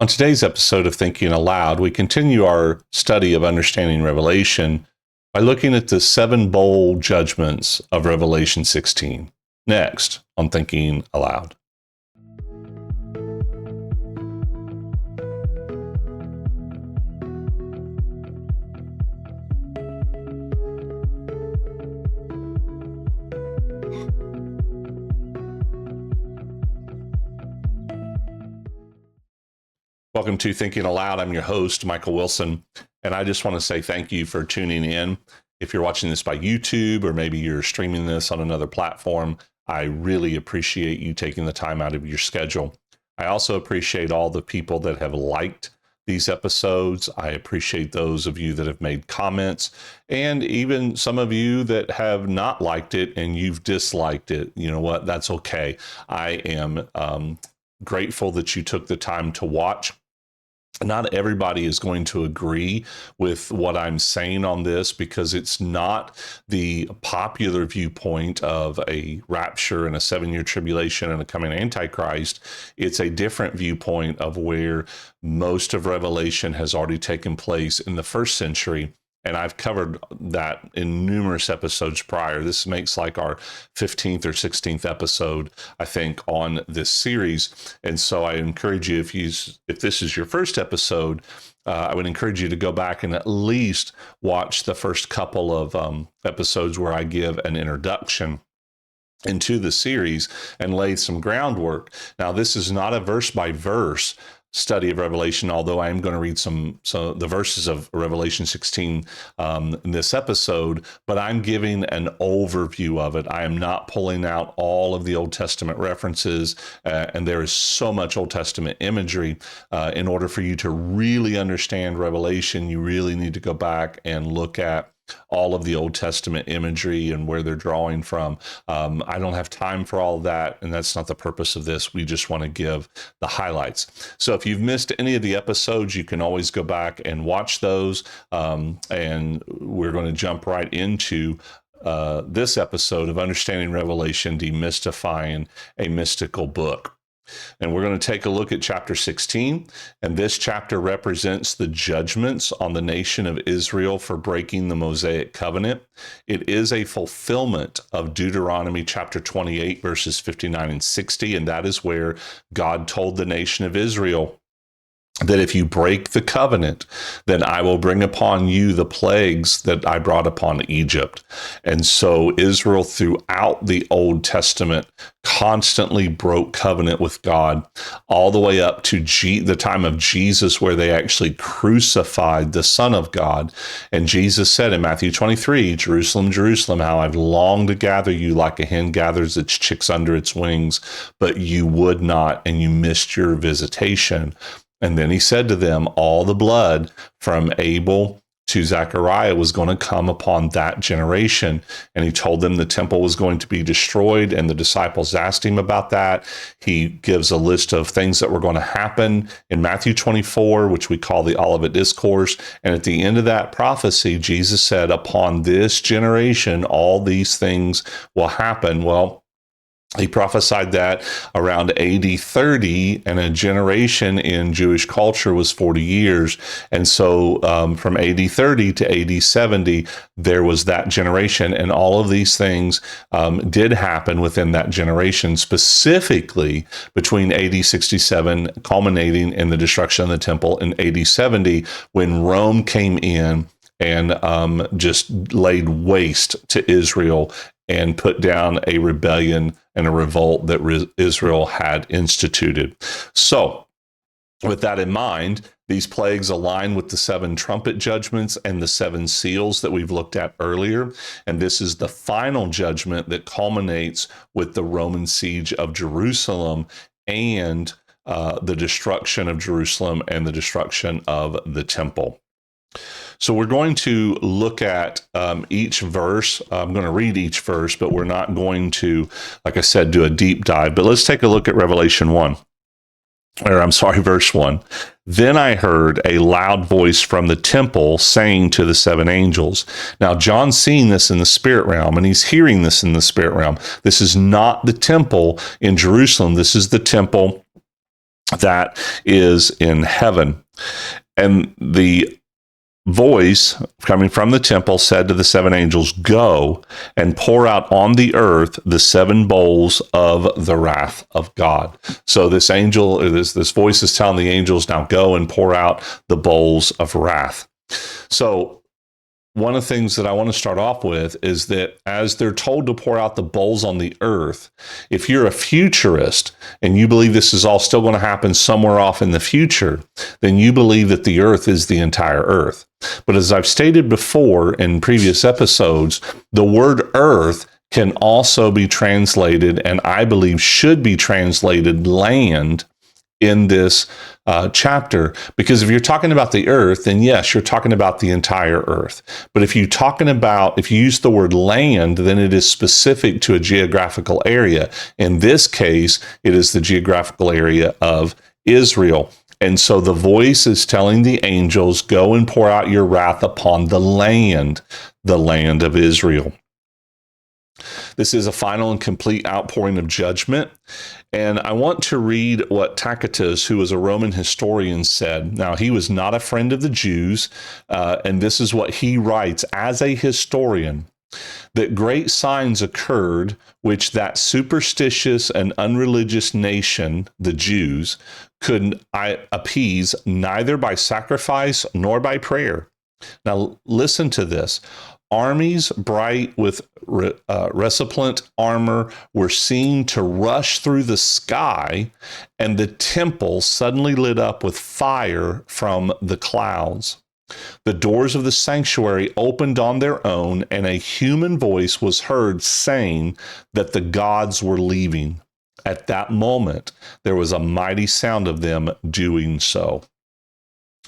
On today's episode of Thinking Aloud, we continue our study of understanding Revelation by looking at the seven bowl judgments of Revelation 16. Next on Thinking Aloud. Welcome to Thinking Aloud. I'm your host, Michael Wilson, and I just want to say thank you for tuning in. If you're watching this by YouTube or maybe you're streaming this on another platform, I really appreciate you taking the time out of your schedule. I also appreciate all the people that have liked these episodes. I appreciate those of you that have made comments, and even some of you that have not liked it and you've disliked it. You know what? That's okay. I am grateful that you took the time to watch. Not everybody is going to agree with what I'm saying on this because it's not the popular viewpoint of a rapture and a 7-year tribulation and a coming Antichrist. It's a different viewpoint of where most of Revelation has already taken place in the first century. And I've covered that in numerous episodes prior. This makes like our 15th or 16th episode, I think, on this series. And so I encourage you, if this is your first episode, I would encourage you to go back and at least watch the first couple of episodes where I give an introduction into the series and lay some groundwork. Now, this is not a verse by verse study of Revelation, although I am going to read some the verses of Revelation 16 in this episode, but I'm giving an overview of it. I am not pulling out all of the Old Testament references, and there is so much Old Testament imagery. In order for you to really understand Revelation, you really need to go back and look at all of the Old Testament imagery and where they're drawing from. I don't have time for all of that, and that's not the purpose of this. We just want to give the highlights. So if you've missed any of the episodes, you can always go back and watch those, and we're going to jump right into this episode of Understanding Revelation, Demystifying a Mystical Book. And we're going to take a look at chapter 16, and this chapter represents the judgments on the nation of Israel for breaking the Mosaic covenant. It is a fulfillment of Deuteronomy chapter 28, verses 59 and 60, and that is where God told the nation of Israel that if you break the covenant, then I will bring upon you the plagues that I brought upon Egypt. And so Israel throughout the Old Testament constantly broke covenant with God, all the way up to the time of Jesus, where they actually crucified the Son of God. And Jesus said in Matthew 23, Jerusalem, Jerusalem, how I've longed to gather you like a hen gathers its chicks under its wings, but you would not, and you missed your visitation. And then he said to them, all the blood from Abel to Zechariah was going to come upon that generation. And he told them the temple was going to be destroyed. And the disciples asked him about that. He gives a list of things that were going to happen in Matthew 24, which we call the Olivet Discourse. And at the end of that prophecy, Jesus said, upon this generation, all these things will happen. Well, he prophesied that around AD 30, and a generation in Jewish culture was 40 years. And so from AD 30 to AD 70, there was that generation. And all of these things did happen within that generation, specifically between AD 67, culminating in the destruction of the temple, in AD 70, when Rome came in and just laid waste to Israel and put down a rebellion and a revolt that Israel had instituted. So, with that in mind, these plagues align with the 7 trumpet judgments and the 7 seals that we've looked at earlier. And this is the final judgment that culminates with the Roman siege of Jerusalem and the destruction of Jerusalem and the destruction of the temple. So we're going to look at each verse. I'm going to read each verse, but we're not going to, like I said, do a deep dive. But let's take a look at Revelation 1. Verse 1. Then I heard a loud voice from the temple saying to the 7 angels. Now, John's seeing this in the spirit realm, and he's hearing this in the spirit realm. This is not the temple in Jerusalem. This is the temple that is in heaven. And the voice coming from the temple said to the seven angels, "Go and pour out on the earth the seven bowls of the wrath of God." So this angel, this voice is telling the angels, now go and pour out the bowls of wrath. So one of the things that I want to start off with is that as they're told to pour out the bowls on the earth, if you're a futurist and you believe this is all still going to happen somewhere off in the future, then you believe that the earth is the entire earth. But as I've stated before in previous episodes, the word earth can also be translated, and I believe should be translated, land, in this chapter, because if you're talking about the earth, then yes, you're talking about the entire earth. But if you use the word land, then it is specific to a geographical area. In this case, it is the geographical area of Israel. And so the voice is telling the angels, go and pour out your wrath upon the land of Israel. This is a final and complete outpouring of judgment. And I want to read what Tacitus, who was a Roman historian, said. Now, he was not a friend of the Jews, and this is what he writes as a historian: that great signs occurred which that superstitious and unreligious nation, the Jews, could appease neither by sacrifice nor by prayer. Now, listen to this. Armies bright with resplendent armor were seen to rush through the sky, and the temple suddenly lit up with fire from the clouds. The doors of the sanctuary opened on their own, and a human voice was heard saying that the gods were leaving. At that moment, there was a mighty sound of them doing so.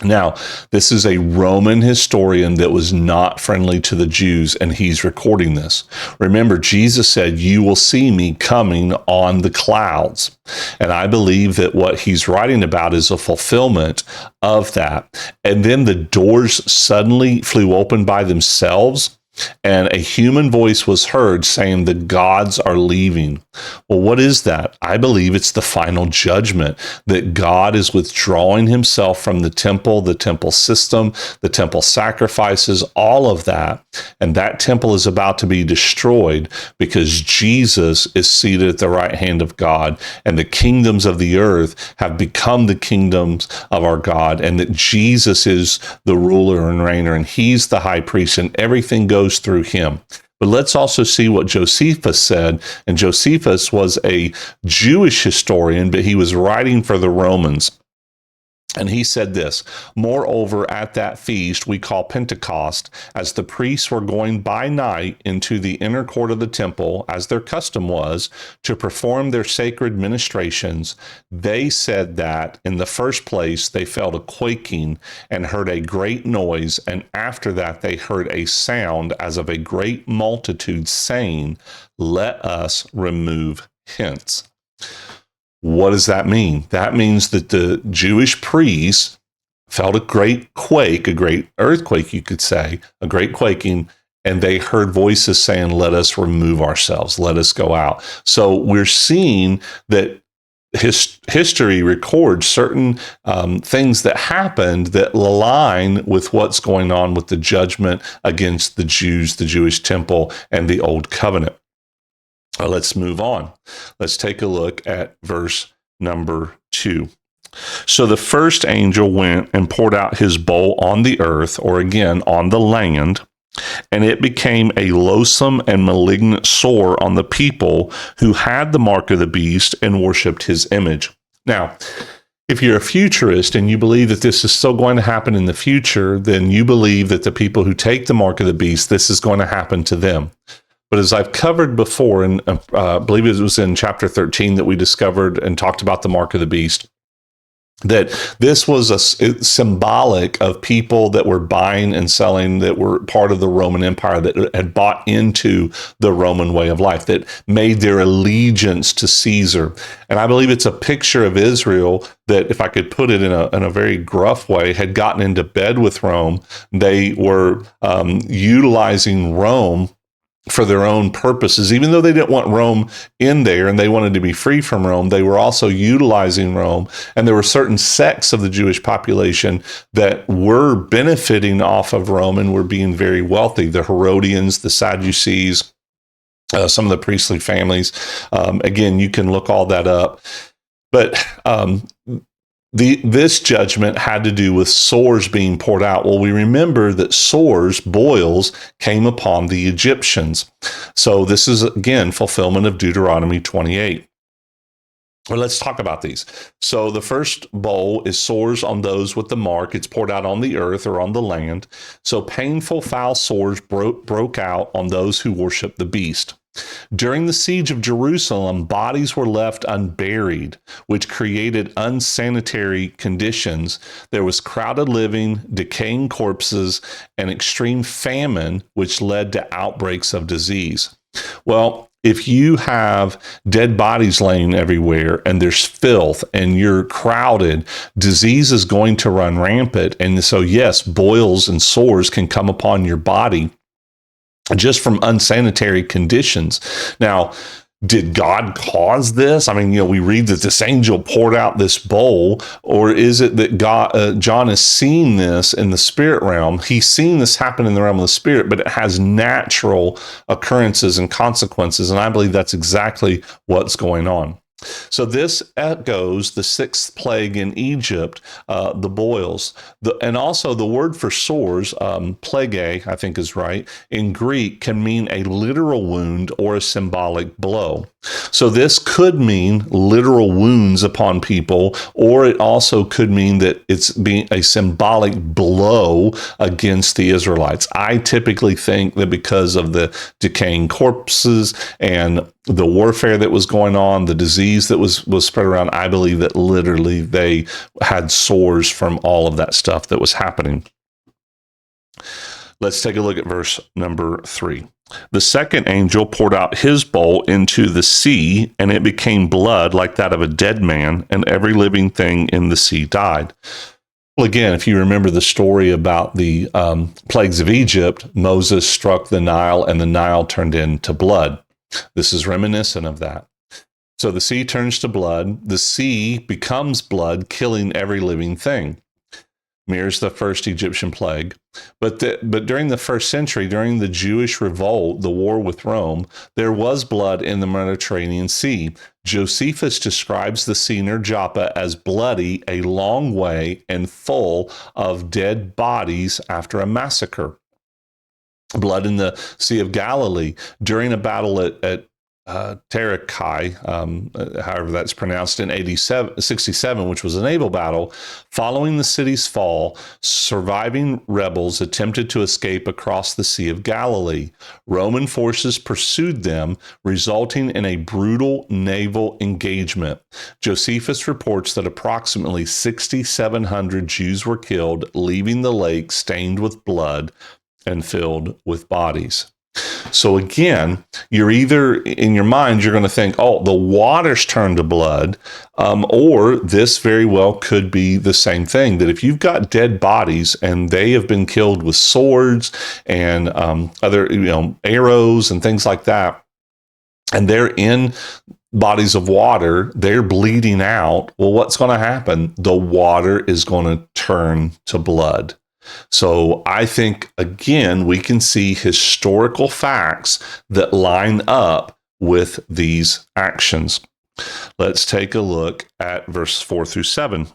Now, this is a Roman historian that was not friendly to the Jews, and he's recording this. Remember, Jesus said, "You will see me coming on the clouds." And I believe that what he's writing about is a fulfillment of that. And then the doors suddenly flew open by themselves, and a human voice was heard saying, "The gods are leaving." Well, what is that? I believe it's the final judgment, that God is withdrawing himself from the temple system, the temple sacrifices, all of that. And that temple is about to be destroyed because Jesus is seated at the right hand of God, and the kingdoms of the earth have become the kingdoms of our God, and that Jesus is the ruler and reigner, and he's the high priest, and everything goes through him. But let's also see what Josephus said. And Josephus was a Jewish historian, but he was writing for the Romans. And he said this: "Moreover, at that feast we call Pentecost, as the priests were going by night into the inner court of the temple, as their custom was, to perform their sacred ministrations, they said that, in the first place, they felt a quaking and heard a great noise, and after that they heard a sound as of a great multitude saying, 'Let us remove hence.'" What does that mean? That means that the Jewish priests felt a great quake, a great earthquake, you could say, a great quaking, and they heard voices saying, "Let us remove ourselves, let us go out." So we're seeing that history records certain things that happened that align with what's going on with the judgment against the Jews, the Jewish temple, and the Old Covenant. Let's move on. Let's take a look at verse number 2. "So the first angel went and poured out his bowl on the earth," or again, on the land, "and it became a loathsome and malignant sore on the people who had the mark of the beast and worshipped his image." Now, if you're a futurist and you believe that this is still going to happen in the future, then you believe that the people who take the mark of the beast, this is going to happen to them. But as I've covered before, and I believe it was in chapter 13 that we discovered and talked about the mark of the beast, that this was symbolic of people that were buying and selling, that were part of the Roman Empire, that had bought into the Roman way of life, that made their allegiance to Caesar. And I believe it's a picture of Israel that, if I could put it in a very gruff way, had gotten into bed with Rome. They were utilizing Rome for their own purposes. Even though they didn't want Rome in there and they wanted to be free from Rome, they were also utilizing Rome. And there were certain sects of the Jewish population that were benefiting off of Rome and were being very wealthy. The Herodians, the Sadducees, some of the priestly families. Again, you can look all that up. But this judgment had to do with sores being poured out. Well, we remember that sores, boils, came upon the Egyptians. So this is, again, fulfillment of Deuteronomy 28. Well, let's talk about these. So the first bowl is sores on those with the mark. It's poured out on the earth or on the land. So painful, foul sores broke out on those who worship the beast. During the siege of Jerusalem, bodies were left unburied, which created unsanitary conditions. There was crowded living, decaying corpses, and extreme famine, which led to outbreaks of disease. Well, if you have dead bodies laying everywhere and there's filth and you're crowded, disease is going to run rampant. And so, yes, boils and sores can come upon your body just from unsanitary conditions. Now, did God cause this? I mean, we read that this angel poured out this bowl, or is it that John has seen this in the spirit realm? He's seen this happen in the realm of the spirit, but it has natural occurrences and consequences. And I believe that's exactly what's going on. So this echoes the sixth plague in Egypt, the boils. And also the word for sores, plague, I think is right, in Greek can mean a literal wound or a symbolic blow. So this could mean literal wounds upon people, or it also could mean that it's being a symbolic blow against the Israelites. I typically think that because of the decaying corpses and the warfare that was going on, the disease that was spread around, I believe that literally they had sores from all of that stuff that was happening. Let's take a look at verse number 3. The second angel poured out his bowl into the sea, and it became blood like that of a dead man, and every living thing in the sea died. Well, again, if you remember the story about the plagues of Egypt, Moses struck the Nile, and the Nile turned into blood. This is reminiscent of that. So the sea turns to blood. The sea becomes blood, killing every living thing. Mirrors the first Egyptian plague. But during the first century, during the Jewish revolt, the war with Rome, there was blood in the Mediterranean Sea. Josephus describes the sea near Joppa as bloody, a long way, and full of dead bodies after a massacre. Blood in the Sea of Galilee during a battle at Tarakai, however that's pronounced, in AD 67, which was a naval battle. Following the city's fall, surviving rebels attempted to escape across the Sea of Galilee. Roman forces pursued them, resulting in a brutal naval engagement. Josephus reports that approximately 6,700 Jews were killed, leaving the lake stained with blood and filled with bodies. So again, you're either in your mind, you're going to think, oh, the water's turned to blood, or this very well could be the same thing, that if you've got dead bodies and they have been killed with swords and other arrows and things like that, and they're in bodies of water, they're bleeding out, well, what's going to happen? The water is going to turn to blood. So I think, again, we can see historical facts that line up with these actions. Let's take a look at verse 4 through 7.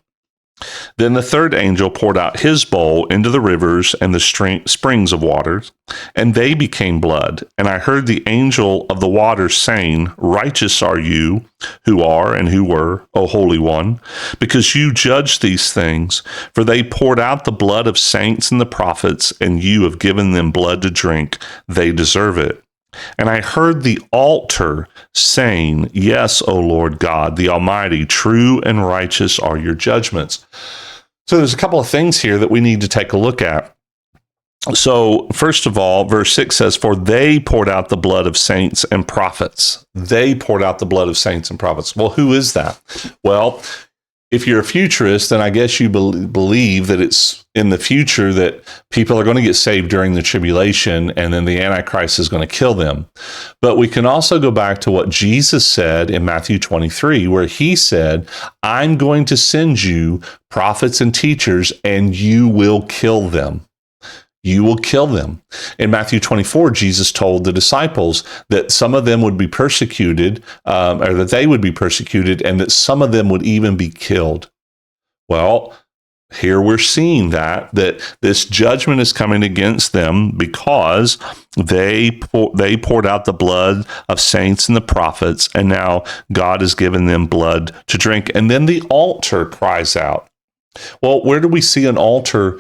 Then the third angel poured out his bowl into the rivers and the springs of waters, and they became blood. And I heard the angel of the waters saying, Righteous are you who are and who were, O Holy One, because you judged these things. For they poured out the blood of saints and the prophets, and you have given them blood to drink. They deserve it. And I heard the altar saying, Yes, O Lord God, the Almighty, true and righteous are your judgments. So there's a couple of things here that we need to take a look at. So first of all, verse 6 says, For they poured out the blood of saints and prophets. They poured out the blood of saints and prophets. Well, who is that? Well, if you're a futurist, then I guess you believe that it's in the future that people are going to get saved during the tribulation, and then the Antichrist is going to kill them. But we can also go back to what Jesus said in Matthew 23, where he said, I'm going to send you prophets and teachers, and you will kill them. You will kill them. In Matthew 24, Jesus told the disciples that some of them would be persecuted, or that they would be persecuted, and that some of them would even be killed. Well, here we're seeing that this judgment is coming against them because they poured out the blood of saints and the prophets, and now God has given them blood to drink. And then the altar cries out. Well, where do we see an altar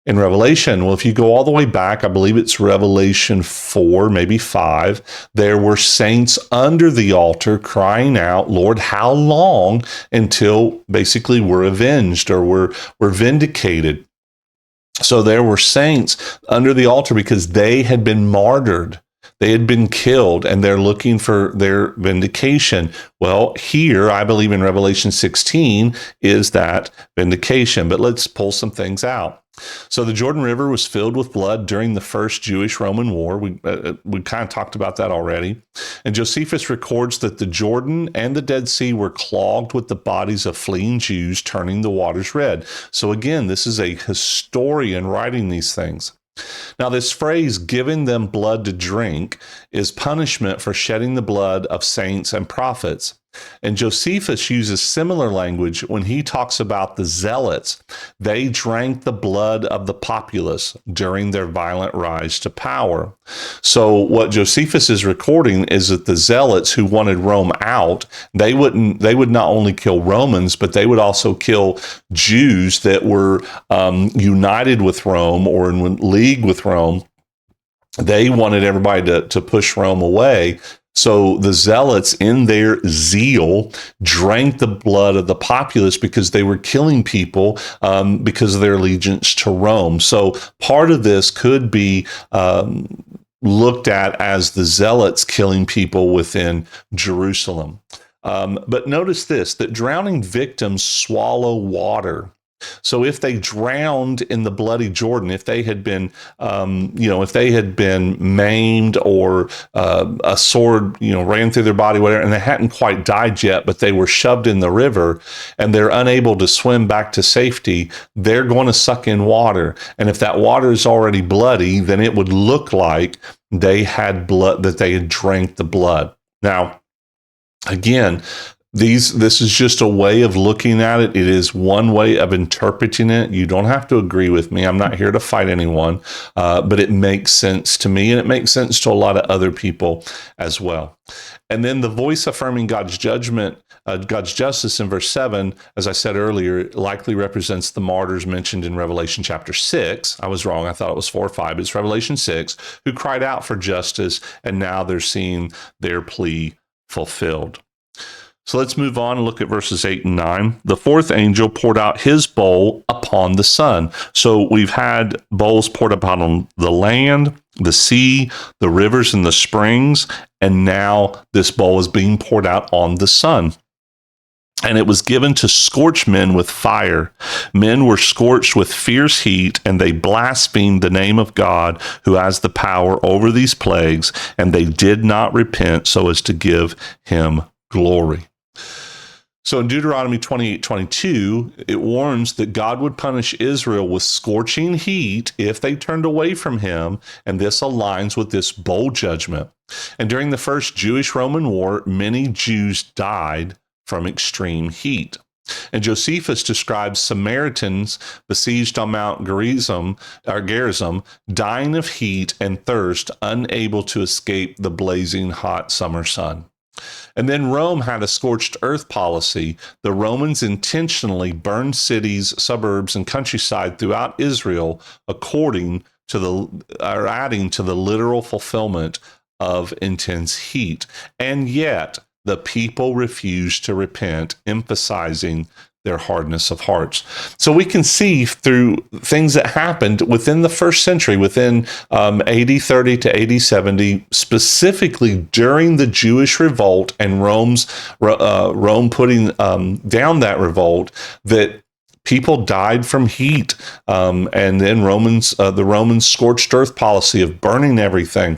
in Revelation? Well, if you go all the way back, I believe it's Revelation 4, maybe 5, there were saints under the altar crying out, Lord, how long until basically we're avenged or we're vindicated? So there were saints under the altar because they had been martyred. They had been killed, and they're looking for their vindication. Well, here, I believe in Revelation 16 is that vindication. But let's pull some things out. So the Jordan River was filled with blood during the first Jewish-Roman War. We kind of talked about that already. And Josephus records that the Jordan and the Dead Sea were clogged with the bodies of fleeing Jews, turning the waters red. So again, this is a historian writing these things. Now, this phrase, giving them blood to drink, is punishment for shedding the blood of saints and prophets. And Josephus uses similar language when he talks about the zealots. They drank the blood of the populace during their violent rise to power. So what Josephus is recording is that the zealots who wanted Rome out, they would not only kill Romans, but they would also kill Jews that were united with Rome or in league with Rome. They wanted everybody to push Rome away. So the zealots, in their zeal, drank the blood of the populace because they were killing people because of their allegiance to Rome. So part of this could be looked at as the zealots killing people within Jerusalem. But notice this, that drowning victims swallow water. So if they drowned in the bloody Jordan, if they had been, if they had been maimed or a sword, ran through their body, whatever, and they hadn't quite died yet, but they were shoved in the river and they're unable to swim back to safety, they're going to suck in water. And if that water is already bloody, then it would look like they had blood, that they had drank the blood. Now, again, this is just a way of looking at it. It is one way of interpreting it. You don't have to agree with me. I'm not here to fight anyone, but it makes sense to me, and it makes sense to a lot of other people as well. And then the voice affirming God's judgment, God's justice in verse 7, as I said earlier, likely represents the martyrs mentioned in Revelation chapter 6. I was wrong. I thought it was 4 or 5. It's Revelation 6, who cried out for justice, and now they're seeing their plea fulfilled. So let's move on and look at verses 8 and 9. The fourth angel poured out his bowl upon the sun. So we've had bowls poured upon the land, the sea, the rivers, and the springs, and now this bowl is being poured out on the sun. And it was given to scorch men with fire. Men were scorched with fierce heat, and they blasphemed the name of God, who has the power over these plagues, and they did not repent so as to give him glory. So in Deuteronomy 28:22, it warns that God would punish Israel with scorching heat if they turned away from him, and this aligns with this bowl judgment. And during the first Jewish-Roman War, many Jews died from extreme heat. And Josephus describes Samaritans besieged on Mount Gerizim, dying of heat and thirst, unable to escape the blazing hot summer sun. And then Rome had a scorched earth policy. The Romans intentionally burned cities, suburbs, and countryside throughout Israel adding to the literal fulfillment of intense heat. And yet the people refused to repent, emphasizing their hardness of hearts. So we can see through things that happened within the first century, within AD 30 to AD 70, specifically during the Jewish revolt and Rome putting down that revolt, that people died from heat, and then the Romans scorched earth policy of burning everything.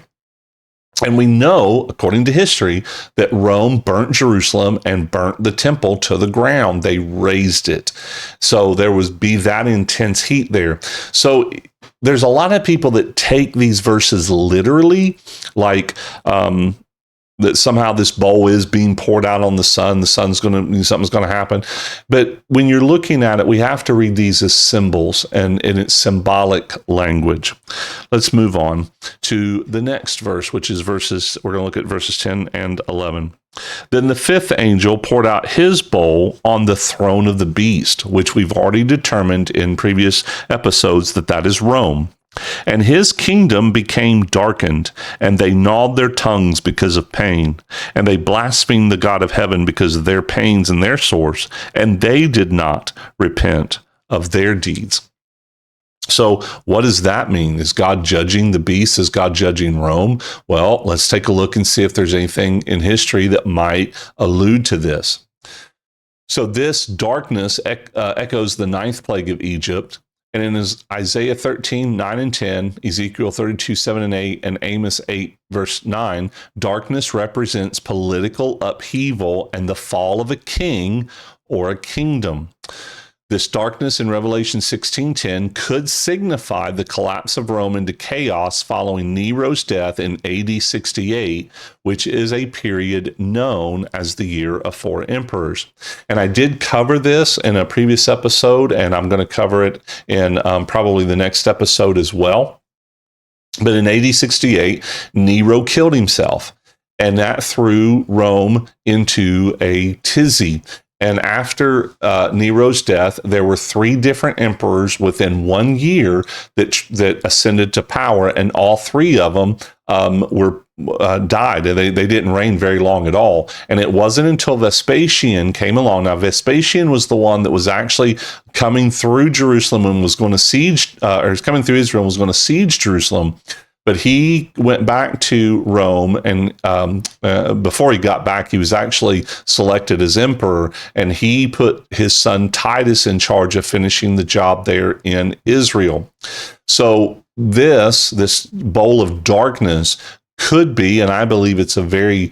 And we know, according to history, that Rome burnt Jerusalem and burnt the temple to the ground. They razed it. So there was that intense heat there. So there's a lot of people that take these verses literally, like that somehow this bowl is being poured out on the sun. Something's going to happen. But when you're looking at it, we have to read these as symbols and in its symbolic language. Let's move on to the next verse, which is we're going to look at verses 10 and 11. Then the fifth angel poured out his bowl on the throne of the beast, which we've already determined in previous episodes that is Rome. And his kingdom became darkened, and they gnawed their tongues because of pain, and they blasphemed the God of heaven because of their pains and their sores, and they did not repent of their deeds. So what does that mean? Is God judging the beast? Is God judging Rome? Well, let's take a look and see if there's anything in history that might allude to this. So this darkness echoes the ninth plague of Egypt. And in Isaiah 13, 9 and 10, Ezekiel 32, 7 and 8, and Amos 8, verse 9, darkness represents political upheaval and the fall of a king or a kingdom. This darkness in Revelation 16:10 could signify the collapse of Rome into chaos following Nero's death in AD 68, which is a period known as the Year of Four Emperors. And I did cover this in a previous episode, and I'm going to cover it in probably the next episode as well. But in AD 68, Nero killed himself, and that threw Rome into a tizzy. And after Nero's death, there were three different emperors within 1 year that ascended to power, and all three of them died. They didn't reign very long at all. And it wasn't until Vespasian came along. Now, Vespasian was the one that was actually coming through Jerusalem and was going to siege, or was coming through Israel and was going to siege Jerusalem. But he went back to Rome, and before he got back, he was actually selected as emperor, and he put his son Titus in charge of finishing the job there in Israel. So this bowl of darkness could be, and I believe it's a very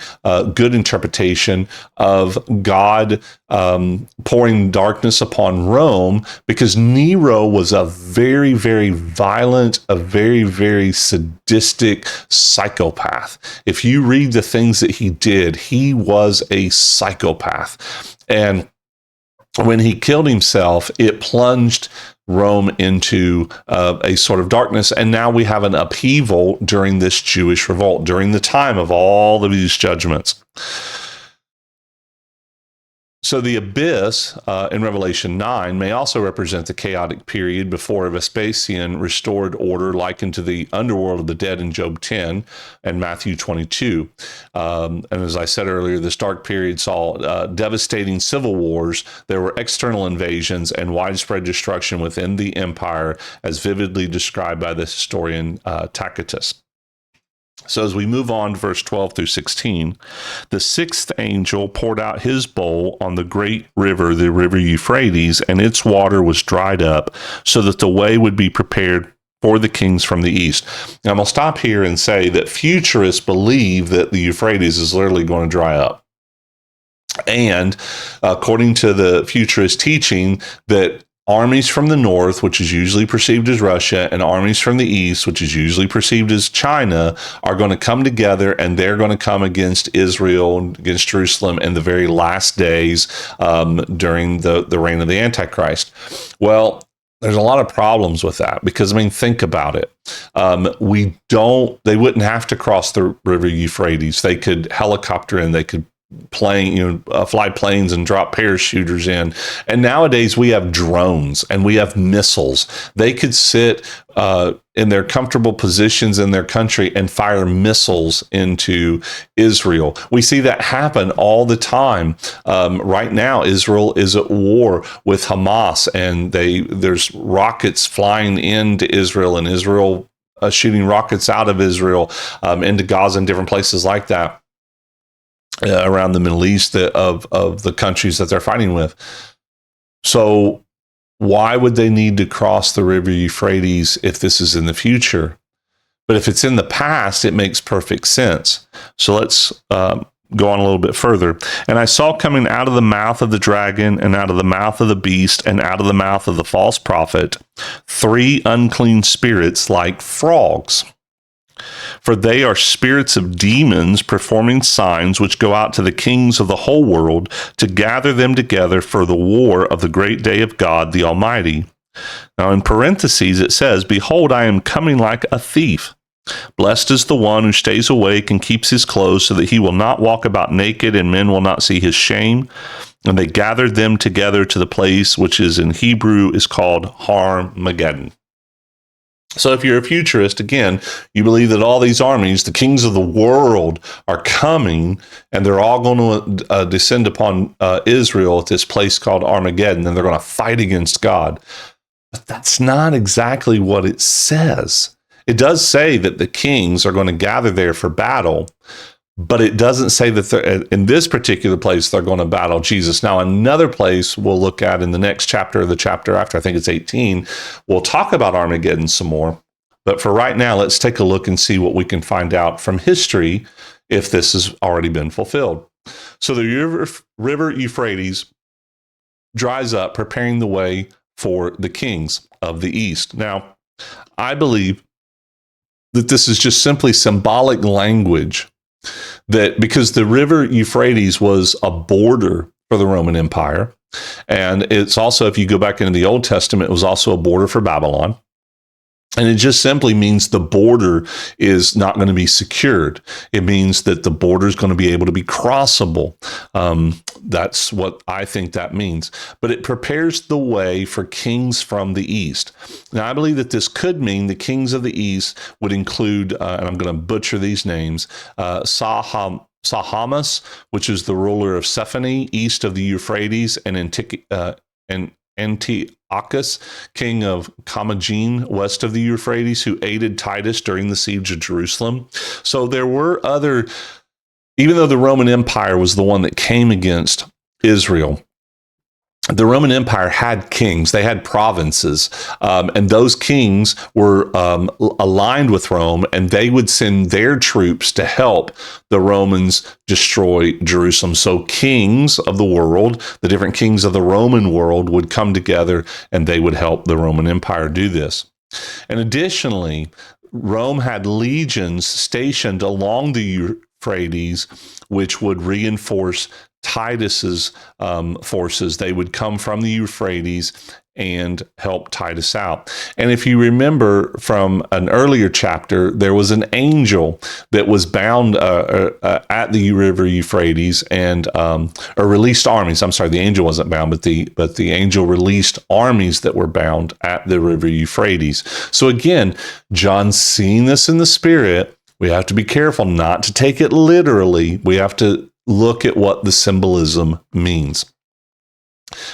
good interpretation of God pouring darkness upon Rome, because Nero was a very, very violent, a very, very sadistic psychopath. If you read the things that he did, he was a psychopath. And when he killed himself, it plunged Rome into a sort of darkness. And now we have an upheaval during this Jewish revolt, during the time of all of these judgments. So the abyss in Revelation 9 may also represent the chaotic period before Vespasian restored order, likened to the underworld of the dead in Job 10 and Matthew 22. And as I said earlier, this dark period saw devastating civil wars. There were external invasions and widespread destruction within the empire, as vividly described by the historian Tacitus. So as we move on to verse 12 through 16, the sixth angel poured out his bowl on the great river, the river Euphrates, and its water was dried up, so that the way would be prepared for the kings from the east. Now, I'm going to stop here and say that futurists believe that the Euphrates is literally going to dry up. And according to the futurist teaching, that armies from the north, which is usually perceived as Russia, and armies from the east, which is usually perceived as China, are going to come together, and they're going to come against Israel, against Jerusalem in the very last days during the reign of the Antichrist. Well, there's a lot of problems with that, because, I mean, think about it. They wouldn't have to cross the river Euphrates. They could helicopter in, they could fly planes and drop parachuters in. And nowadays we have drones and we have missiles. They could sit in their comfortable positions in their country and fire missiles into Israel. We see that happen all the time. Right now, Israel is at war with Hamas, and there's rockets flying into Israel, and Israel shooting rockets out of Israel into Gaza and different places like that. Around the Middle East of the countries that they're fighting with. So why would they need to cross the river Euphrates if this is in the future? But if it's in the past, it makes perfect sense. So let's go on a little bit further. And I saw coming out of the mouth of the dragon and out of the mouth of the beast and out of the mouth of the false prophet 3 unclean spirits like frogs. For they are spirits of demons performing signs which go out to the kings of the whole world to gather them together for the war of the great day of God the Almighty. Now in parentheses it says, behold, I am coming like a thief. Blessed is the one who stays awake and keeps his clothes so that he will not walk about naked and men will not see his shame. And they gathered them together to the place which is in Hebrew is called Har-Mageddon. So if you're a futurist, again, you believe that all these armies, the kings of the world, are coming and they're all going to descend upon Israel at this place called Armageddon, and they're going to fight against God. But that's not exactly what it says. It does say that the kings are going to gather there for battle, but it doesn't say that they're, in this particular place, they're going to battle Jesus. Now, another place we'll look at in the next chapter, or the chapter after, I think it's 18, we'll talk about Armageddon some more. But for right now, let's take a look and see what we can find out from history if this has already been fulfilled. So the river Euphrates dries up, preparing the way for the kings of the east. Now, I believe that this is just simply symbolic language, that because the river Euphrates was a border for the Roman Empire, and it's also, if you go back into the Old Testament, it was also a border for Babylon. And it just simply means the border is not going to be secured. It means that the border is going to be able to be crossable. That's what I think that means. But it prepares the way for kings from the east. Now, I believe that this could mean the kings of the east would include, and I'm going to butcher these names, Sahamas, which is the ruler of Sephani, east of the Euphrates, and Antiochus, king of Commagene, west of the Euphrates, who aided Titus during the siege of Jerusalem. So there were other, even though the Roman Empire was the one that came against Israel, the Roman Empire had kings, they had provinces, and those kings were aligned with Rome, and they would send their troops to help the Romans destroy Jerusalem. So kings of the world, the different kings of the Roman world, would come together and they would help the Roman Empire do this. And additionally, Rome had legions stationed along the Euphrates, which would reinforce Titus's forces. They would come from the Euphrates and help Titus out. And if you remember from an earlier chapter, there was an angel that was bound at the river Euphrates and or released armies. I'm sorry, the angel wasn't bound, but the angel released armies that were bound at the river Euphrates. So again, John's seeing this in the spirit. We have to be careful not to take it literally. We have to look at what the symbolism means.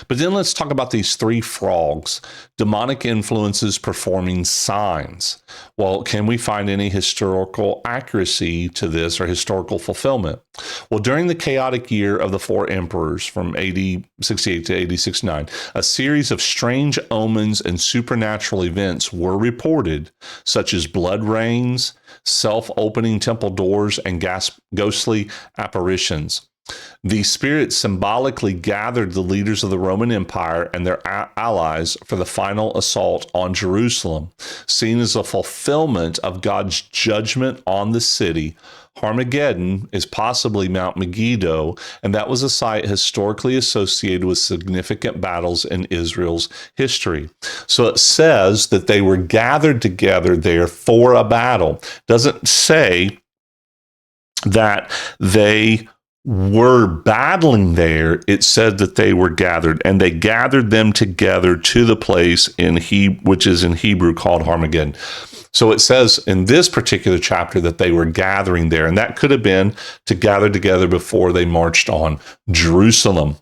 But then let's talk about these 3 frogs, demonic influences performing signs. Well, can we find any historical accuracy to this or historical fulfillment? Well, during the chaotic year of the 4 emperors from AD 68 to AD 69, a series of strange omens and supernatural events were reported, such as blood rains, self-opening temple doors, and ghostly apparitions. These spirits symbolically gathered the leaders of the Roman Empire and their allies for the final assault on Jerusalem, seen as a fulfillment of God's judgment on the city. Armageddon is possibly Mount Megiddo, and that was a site historically associated with significant battles in Israel's history. So it says that they were gathered together there for a battle. It doesn't say that they were battling there, it said that they were gathered, and they gathered them together to the place which is in Hebrew called Armageddon. So it says in this particular chapter that they were gathering there, and that could have been to gather together before they marched on Jerusalem.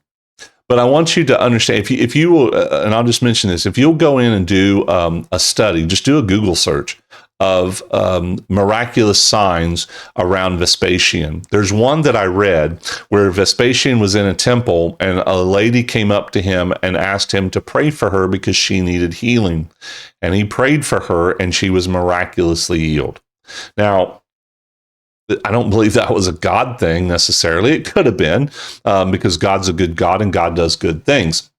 But I want you to understand, if you will, and I'll just mention this, if you'll go in and do a study, just do a Google search of miraculous signs around Vespasian. There's one that I read where Vespasian was in a temple and a lady came up to him and asked him to pray for her because she needed healing. And he prayed for her and she was miraculously healed. Now, I don't believe that was a God thing necessarily. It could have been because God's a good God and God does good things.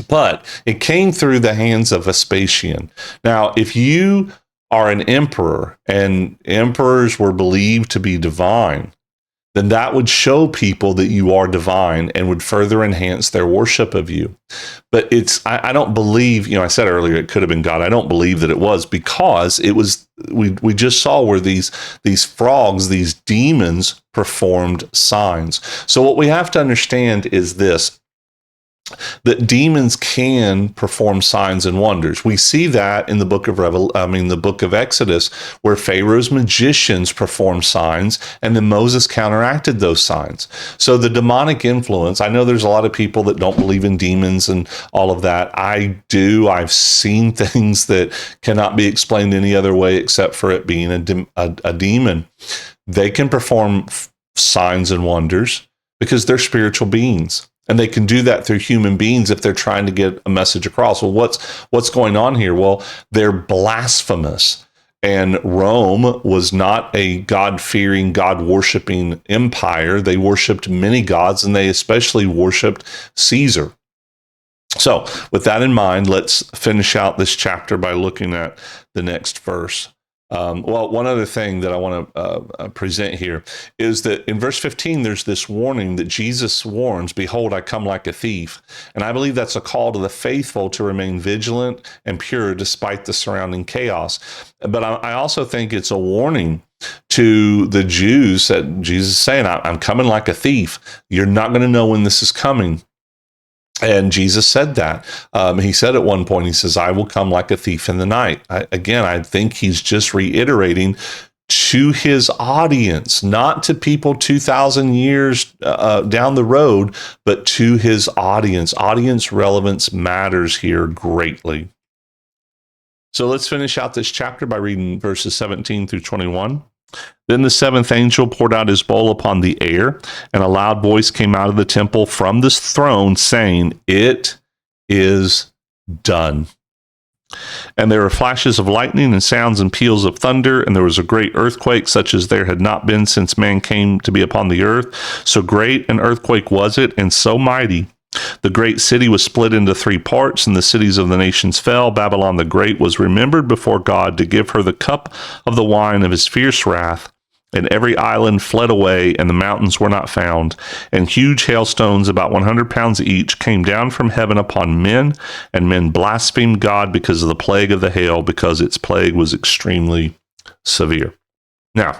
But it came through the hands of Vespasian. Now, if you are an emperor and emperors were believed to be divine, then that would show people that you are divine and would further enhance their worship of you. But I don't believe, I said earlier it could have been God. I don't believe that it was, because it was, we just saw where these frogs, these demons performed signs. So what we have to understand is this, that demons can perform signs and wonders. We see that in the book of the book of Exodus, where Pharaoh's magicians performed signs, and then Moses counteracted those signs. So the demonic influence, I know there's a lot of people that don't believe in demons and all of that. I do. I've seen things that cannot be explained any other way except for it being a demon. They can perform signs and wonders because they're spiritual beings. And they can do that through human beings if they're trying to get a message across. Well, what's going on here? Well, they're blasphemous. And Rome was not a God-fearing, God-worshiping empire. They worshiped many gods, and they especially worshiped Caesar. So with that in mind, let's finish out this chapter by looking at the next verse. Well, one other thing that I want to present here is that in verse 15, there's this warning that Jesus warns, "Behold, I come like a thief." And I believe that's a call to the faithful to remain vigilant and pure despite the surrounding chaos. But I also think it's a warning to the Jews that Jesus is saying, "I'm coming like a thief. You're not going to know when this is coming." And Jesus said that. He said at one point, he says, "I will come like a thief in the night." I think he's just reiterating to his audience, not to people 2,000 years down the road, but to his audience. Audience relevance matters here greatly. So let's finish out this chapter by reading verses 17 through 21. Then the seventh angel poured out his bowl upon the air, and a loud voice came out of the temple from the throne, saying, "It is done." And there were flashes of lightning and sounds and peals of thunder, and there was a great earthquake, such as there had not been since man came to be upon the earth. So great an earthquake was it, and so mighty. The great city was split into 3 parts, and the cities of the nations fell. Babylon the Great was remembered before God to give her the cup of the wine of his fierce wrath. And every island fled away, and the mountains were not found. And huge hailstones, about 100 pounds each, came down from heaven upon men, and men blasphemed God because of the plague of the hail, because its plague was extremely severe. Now,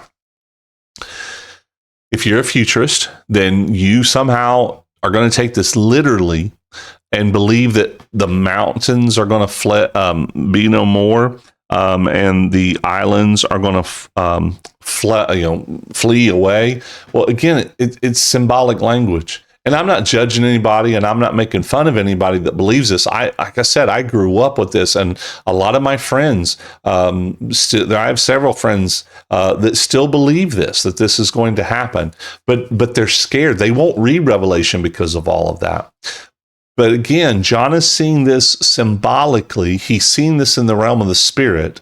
if you're a futurist, then you somehow are going to take this literally and believe that the mountains are going to be no more, and the islands are going to flee away. Well, again, it's symbolic language. And I'm not judging anybody, and I'm not making fun of anybody that believes this. Like I said, I grew up with this, and a lot of my friends, I have several friends that still believe that this is going to happen, but they're scared. They won't read Revelation because of all of that. But again, John is seeing this symbolically. He's seeing this in the realm of the spirit.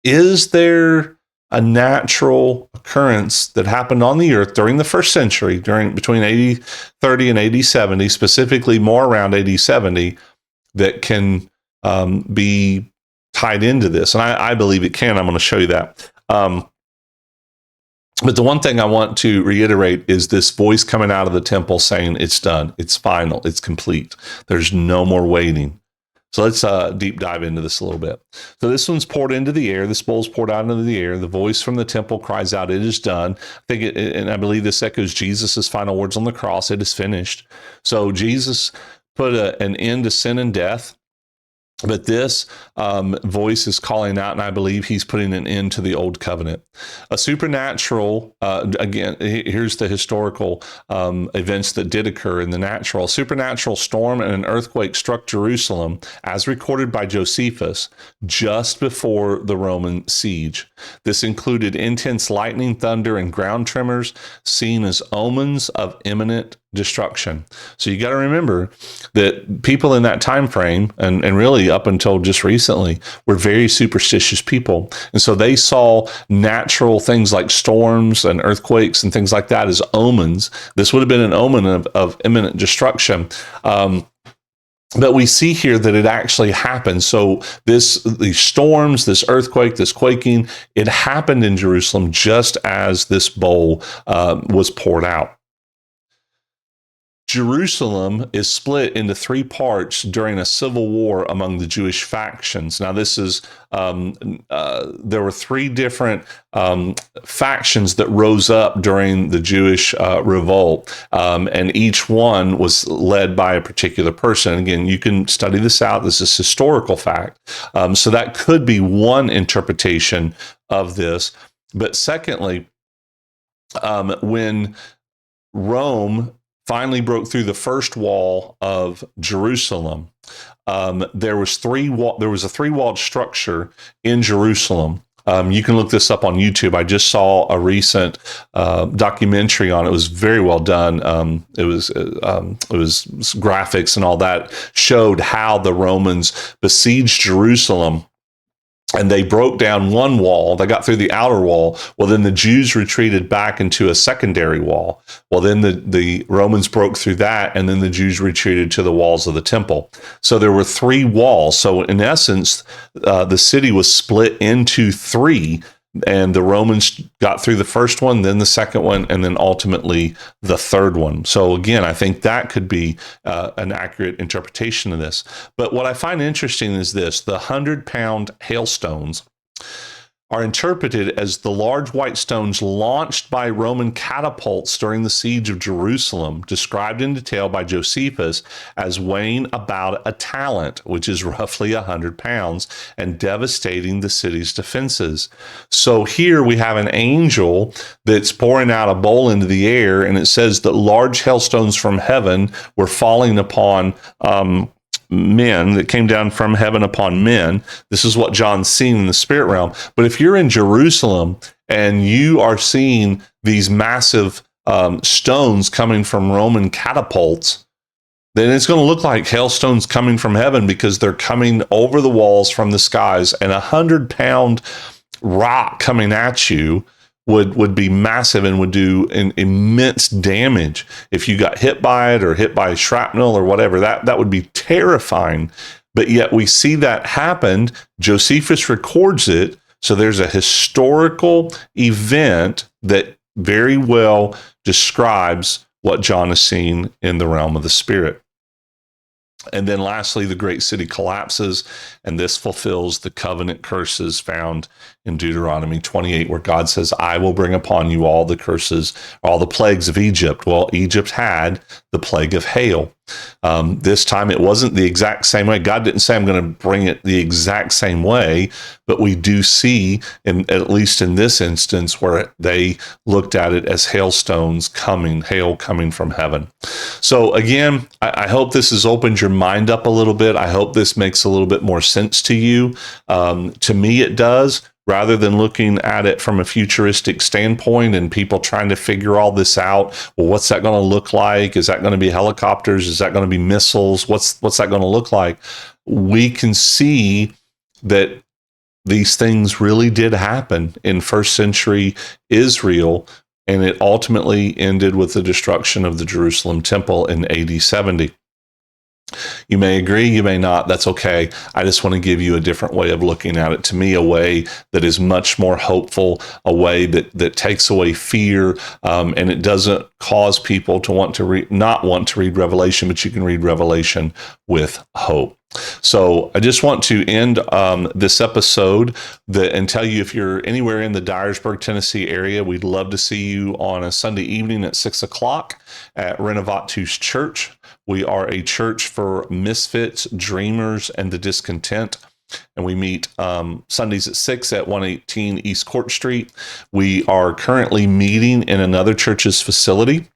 Is there a natural occurrence that happened on the earth during the first century, between AD 30 and AD 70, specifically more around AD 70, that can be tied into this? And I believe it can. I'm going to show you that. But the one thing I want to reiterate is this voice coming out of the temple saying, "It's done, it's final, it's complete. There's no more waiting." So let's deep dive into this a little bit. So this one's poured into the air. This bowl's poured out into the air. The voice from the temple cries out, "It is done." I think, and I believe this echoes Jesus's final words on the cross: "It is finished." So Jesus put an end to sin and death. But this voice is calling out, and I believe he's putting an end to the old covenant. A supernatural, again, here's the historical events that did occur in the natural. A supernatural storm and an earthquake struck Jerusalem, as recorded by Josephus, just before the Roman siege. This included intense lightning, thunder, and ground tremors, seen as omens of imminent destruction. So you got to remember that people in that time frame, and really up until just recently, were very superstitious people. And so they saw natural things like storms and earthquakes and things like that as omens. This would have been an omen of imminent destruction. But we see here that it actually happened. So these storms, this earthquake, this quaking, it happened in Jerusalem just as this bowl was poured out. Jerusalem is split into three parts during a civil war among the Jewish factions. Now, this is there were three different factions that rose up during the Jewish revolt, and each one was led by a particular person. Again, you can study this out. This is historical fact. So that could be one interpretation of this. But secondly, when Rome finally broke through the first wall of Jerusalem, there was a three-walled structure in Jerusalem. You can look this up on YouTube. I just saw a recent documentary on it. It was very well done. It was graphics and all that showed how the Romans besieged Jerusalem. And they broke down one wall. They got through the outer wall. Well, then the Jews retreated back into a secondary wall. Well, then the Romans broke through that, and then the Jews retreated to the walls of the temple. So there were three walls. So in essence, the city was split into three, and the Romans got through the first one, then the second one, and then ultimately the third one. So again, I think that could be an accurate interpretation of this. But what I find interesting is this: the 100-pound hailstones are interpreted as the large white stones launched by Roman catapults during the siege of Jerusalem, described in detail by Josephus as weighing about a talent, which is roughly 100 pounds, and devastating the city's defenses. So here we have an angel that's pouring out a bowl into the air, and it says that large hailstones from heaven were falling upon men, that came down from heaven upon men. This is what John's seen in the spirit realm. But if you're in Jerusalem and you are seeing these massive stones coming from Roman catapults, then it's going to look like hailstones coming from heaven, because they're coming over the walls from the skies, and 100-pound rock coming at you would be massive and would do immense damage. If you got hit by it or hit by shrapnel or whatever, that would be terrifying. But yet we see that happened. Josephus records it. So there's a historical event that very well describes what John is seeing in the realm of the spirit. And then lastly, the great city collapses, and this fulfills the covenant curses found in Deuteronomy 28, where God says, "I will bring upon you all the curses, all the plagues of Egypt." Well, Egypt had the plague of hail. This time it wasn't the exact same way. God didn't say, "I'm going to bring it the exact same way," but we do see, at least in this instance, where they looked at it as hailstones coming, hail coming from heaven. So again, I hope this has opened your mind up a little bit. I hope this makes a little bit more sense to you. To me, it does. Rather than looking at it from a futuristic standpoint and people trying to figure all this out, well, what's that going to look like? Is that going to be helicopters? Is that going to be missiles? What's that going to look like? We can see that these things really did happen in first century Israel, and it ultimately ended with the destruction of the Jerusalem temple in AD 70. You may agree, you may not. That's okay. I just want to give you a different way of looking at it. To me, a way that is much more hopeful, a way that takes away fear, and it doesn't cause people to not want to read Revelation, but you can read Revelation with hope. So I just want to end this episode and tell you, if you're anywhere in the Dyersburg, Tennessee area, we'd love to see you on a Sunday evening at 6 o'clock at Renovatus Church. We are a church for misfits, dreamers, and the discontent. And we meet Sundays at 6 at 118 East Court Street. We are currently meeting in another church's facility.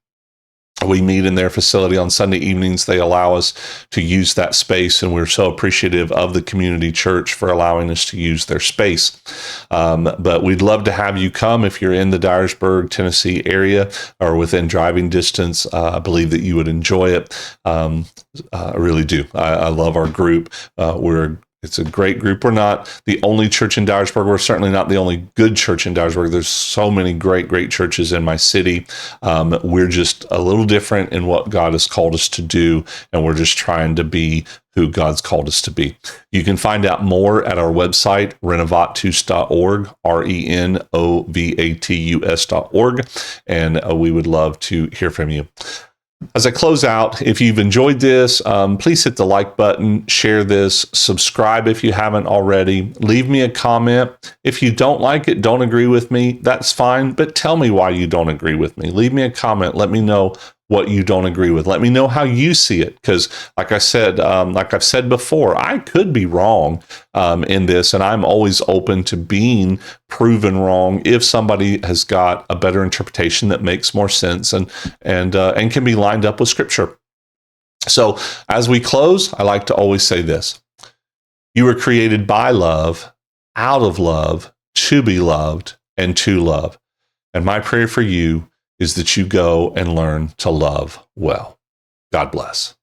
We meet in their facility on Sunday evenings. They allow us to use that space, and we're so appreciative of the community church for allowing us to use their space. But we'd love to have you come if you're in the Dyersburg, Tennessee area or within driving distance. I believe that you would enjoy it. I really do. I love our group. It's a great group. We're not the only church in Dyersburg. We're certainly not the only good church in Dyersburg. There's so many great churches in my city. We're just a little different in what God has called us to do, and we're just trying to be who God's called us to be. You can find out more at our website, renovatus.org, renovatus.org, and we would love to hear from you. As I close out, if you've enjoyed this, please hit the like button, share this, subscribe if you haven't already, leave me a comment. If you don't like it, don't agree with me, that's fine, but tell me why you don't agree with me. Leave me a comment. Let me know what you don't agree with. Let me know how you see it. Because like I said, like I've said before, I could be wrong in this, and I'm always open to being proven wrong if somebody has got a better interpretation that makes more sense and can be lined up with Scripture. So as we close, I like to always say this: you were created by love, out of love, to be loved, and to love. And my prayer for you is that you go and learn to love well. God bless.